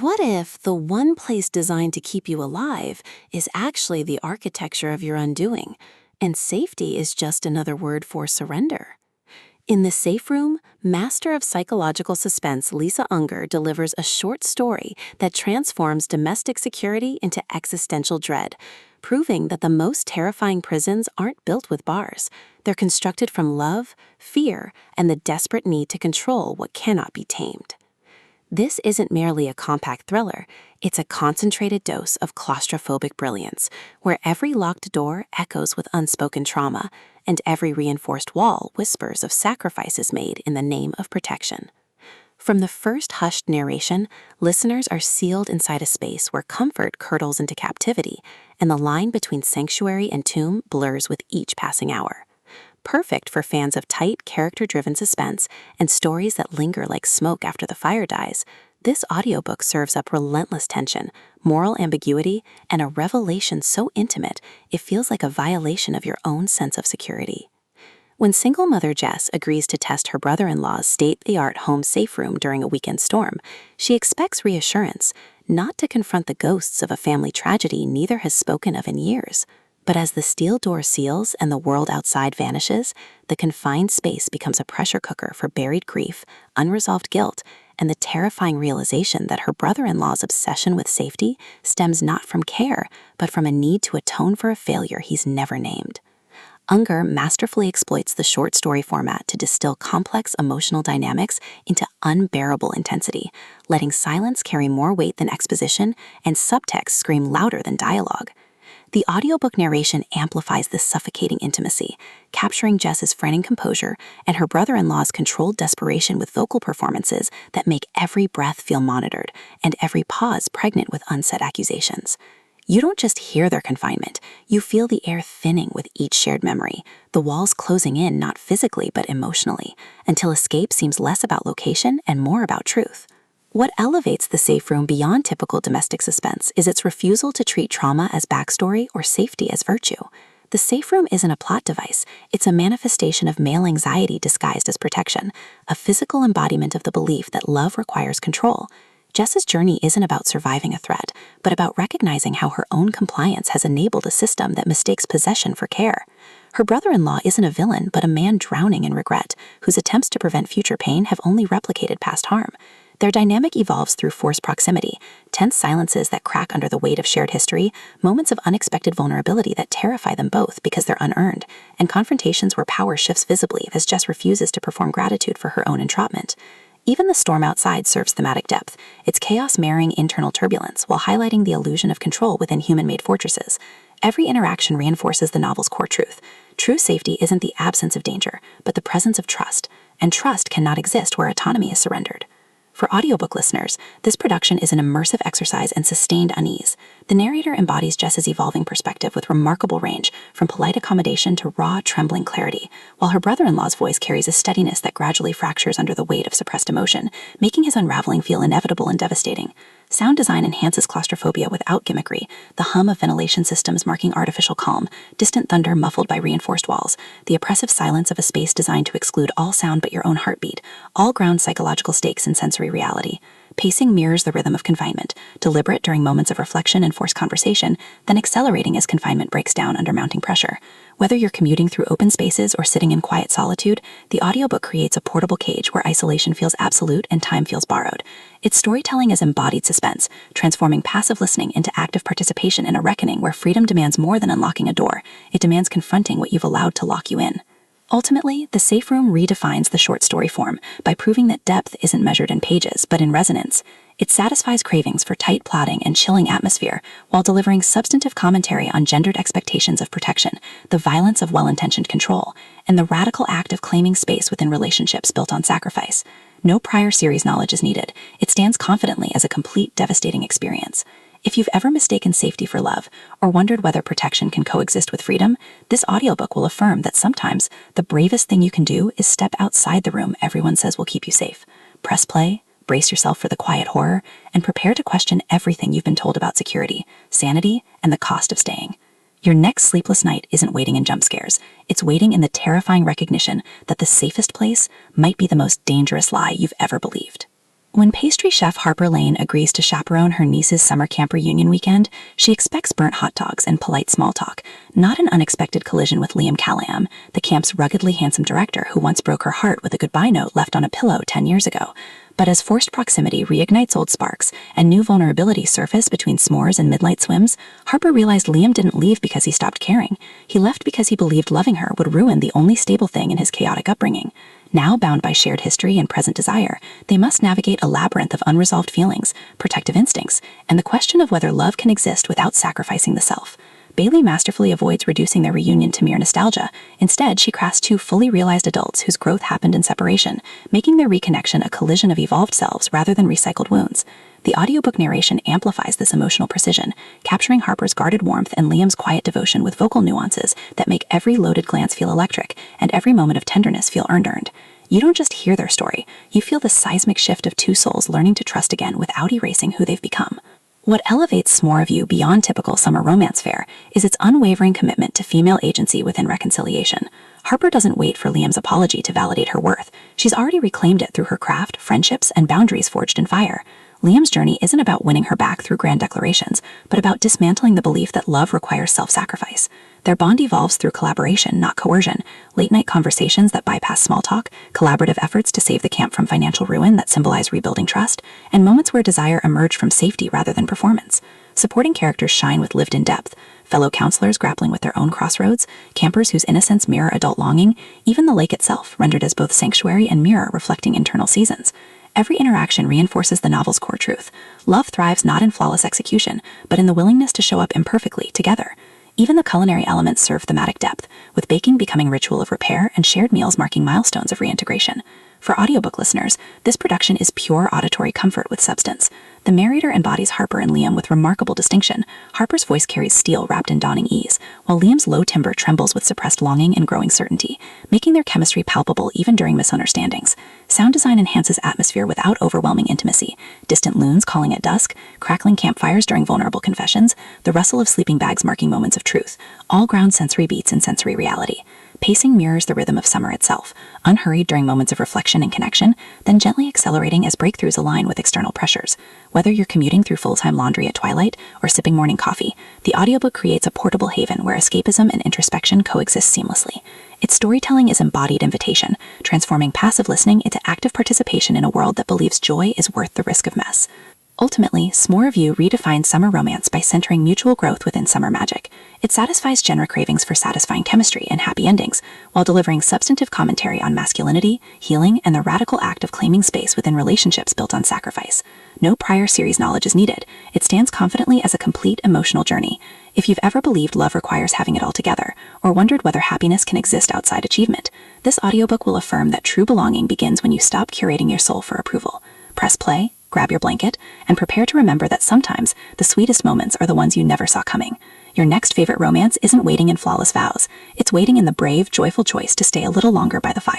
What if the one place designed to keep you alive is actually the architecture of your undoing, and safety is just another word for surrender? In The Safe Room, master of psychological suspense Lisa Unger delivers a short story that transforms domestic security into existential dread, proving that the most terrifying prisons aren't built with bars. They're constructed from love, fear, and the desperate need to control what cannot be tamed. This isn't merely a compact thriller, it's a concentrated dose of claustrophobic brilliance, where every locked door echoes with unspoken trauma, and every reinforced wall whispers of sacrifices made in the name of protection. From the first hushed narration, listeners are sealed inside a space where comfort curdles into captivity, and the line between sanctuary and tomb blurs with each passing hour. Perfect for fans of tight, character-driven suspense and stories that linger like smoke after the fire dies, this audiobook serves up relentless tension, moral ambiguity, and a revelation so intimate it feels like a violation of your own sense of security. When single mother Jess agrees to test her brother-in-law's state-of-the-art home safe room during a weekend storm, she expects reassurance, not to confront the ghosts of a family tragedy neither has spoken of in years. But as the steel door seals and the world outside vanishes, the confined space becomes a pressure cooker for buried grief, unresolved guilt, and the terrifying realization that her brother-in-law's obsession with safety stems not from care, but from a need to atone for a failure he's never named. Unger masterfully exploits the short story format to distill complex emotional dynamics into unbearable intensity, letting silence carry more weight than exposition and subtext scream louder than dialogue. The audiobook narration amplifies this suffocating intimacy, capturing Jess's fretting composure and her brother-in-law's controlled desperation with vocal performances that make every breath feel monitored and every pause pregnant with unsaid accusations. You don't just hear their confinement, you feel the air thinning with each shared memory, the walls closing in not physically but emotionally, until escape seems less about location and more about truth. What elevates The Safe Room beyond typical domestic suspense is its refusal to treat trauma as backstory or safety as virtue. The Safe Room isn't a plot device, it's a manifestation of male anxiety disguised as protection, a physical embodiment of the belief that love requires control. Jess's journey isn't about surviving a threat, but about recognizing how her own compliance has enabled a system that mistakes possession for care. Her brother-in-law isn't a villain, but a man drowning in regret, whose attempts to prevent future pain have only replicated past harm. Their dynamic evolves through forced proximity, tense silences that crack under the weight of shared history, moments of unexpected vulnerability that terrify them both because they're unearned, and confrontations where power shifts visibly as Jess refuses to perform gratitude for her own entrapment. Even the storm outside serves thematic depth, its chaos mirroring internal turbulence while highlighting the illusion of control within human-made fortresses. Every interaction reinforces the novel's core truth. True safety isn't the absence of danger, but the presence of trust, and trust cannot exist where autonomy is surrendered. For audiobook listeners, this production is an immersive exercise in sustained unease. The narrator embodies Jess's evolving perspective with remarkable range, from polite accommodation to raw, trembling clarity, while her brother-in-law's voice carries a steadiness that gradually fractures under the weight of suppressed emotion, making his unraveling feel inevitable and devastating. Sound design enhances claustrophobia without gimmickry, the hum of ventilation systems marking artificial calm, distant thunder muffled by reinforced walls, the oppressive silence of a space designed to exclude all sound but your own heartbeat, all ground psychological stakes in sensory reality. Pacing mirrors the rhythm of confinement, deliberate during moments of reflection and forced conversation, then accelerating as confinement breaks down under mounting pressure. Whether you're commuting through open spaces or sitting in quiet solitude, the audiobook creates a portable cage where isolation feels absolute and time feels borrowed. Its storytelling is embodied suspense, transforming passive listening into active participation in a reckoning where freedom demands more than unlocking a door. It demands confronting what you've allowed to lock you in. Ultimately, The Safe Room redefines the short story form by proving that depth isn't measured in pages, but in resonance. It satisfies cravings for tight plotting and chilling atmosphere while delivering substantive commentary on gendered expectations of protection, the violence of well-intentioned control, and the radical act of claiming space within relationships built on sacrifice. No prior series knowledge is needed. It stands confidently as a complete, devastating experience. If you've ever mistaken safety for love, or wondered whether protection can coexist with freedom, this audiobook will affirm that sometimes the bravest thing you can do is step outside the room everyone says will keep you safe. Press play, brace yourself for the quiet horror, and prepare to question everything you've been told about security, sanity, and the cost of staying. Your next sleepless night isn't waiting in jump scares. It's waiting in the terrifying recognition that the safest place might be the most dangerous lie you've ever believed. When pastry chef Harper Lane agrees to chaperone her niece's summer camp reunion weekend, she expects burnt hot dogs and polite small talk, not an unexpected collision with Liam Callaghan, the camp's ruggedly handsome director who once broke her heart with a goodbye note left on a pillow 10 years ago. But as forced proximity reignites old sparks and new vulnerabilities surface between s'mores and midnight swims, Harper realized Liam didn't leave because he stopped caring. He left because he believed loving her would ruin the only stable thing in his chaotic upbringing. Now bound by shared history and present desire, they must navigate a labyrinth of unresolved feelings, protective instincts, and the question of whether love can exist without sacrificing the self. Bailey masterfully avoids reducing their reunion to mere nostalgia. Instead, she crafts two fully realized adults whose growth happened in separation, making their reconnection a collision of evolved selves rather than recycled wounds. The audiobook narration amplifies this emotional precision, capturing Harper's guarded warmth and Liam's quiet devotion with vocal nuances that make every loaded glance feel electric and every moment of tenderness feel earned. You don't just hear their story, you feel the seismic shift of two souls learning to trust again without erasing who they've become. What elevates S'more of You beyond typical summer romance fare is its unwavering commitment to female agency within reconciliation. Harper doesn't wait for Liam's apology to validate her worth. She's already reclaimed it through her craft, friendships, and boundaries forged in fire. Liam's journey isn't about winning her back through grand declarations, but about dismantling the belief that love requires self-sacrifice. Their bond evolves through collaboration, not coercion, late-night conversations that bypass small talk, collaborative efforts to save the camp from financial ruin that symbolize rebuilding trust, and moments where desire emerge from safety rather than performance. Supporting characters shine with lived-in depth, fellow counselors grappling with their own crossroads, campers whose innocence mirror adult longing, even the lake itself rendered as both sanctuary and mirror reflecting internal seasons. Every interaction reinforces the novel's core truth. Love thrives not in flawless execution, but in the willingness to show up imperfectly together. Even the culinary elements serve thematic depth, with baking becoming ritual of repair and shared meals marking milestones of reintegration. For audiobook listeners, this production is pure auditory comfort with substance. The narrator embodies Harper and Liam with remarkable distinction. Harper's voice carries steel wrapped in dawning ease, while Liam's low timbre trembles with suppressed longing and growing certainty, making their chemistry palpable even during misunderstandings. Sound design enhances atmosphere without overwhelming intimacy. Distant loons calling at dusk, crackling campfires during vulnerable confessions, the rustle of sleeping bags marking moments of truth, all ground sensory beats in sensory reality. Pacing mirrors the rhythm of summer itself, unhurried during moments of reflection and connection, then gently accelerating as breakthroughs align with external pressures. Whether you're commuting through full-time laundry at twilight or sipping morning coffee, the audiobook creates a portable haven where escapism and introspection coexist seamlessly. Its storytelling is embodied invitation, transforming passive listening into active participation in a world that believes joy is worth the risk of mess. Ultimately, S'more of You redefines summer romance by centering mutual growth within summer magic. It satisfies genre cravings for satisfying chemistry and happy endings, while delivering substantive commentary on masculinity, healing, and the radical act of claiming space within relationships built on sacrifice. No prior series knowledge is needed. It stands confidently as a complete emotional journey. If you've ever believed love requires having it all together, or wondered whether happiness can exist outside achievement, this audiobook will affirm that true belonging begins when you stop curating your soul for approval. Press play, grab your blanket, and prepare to remember that sometimes the sweetest moments are the ones you never saw coming. Your next favorite romance isn't waiting in flawless vows. It's waiting in the brave, joyful choice to stay a little longer by the fire.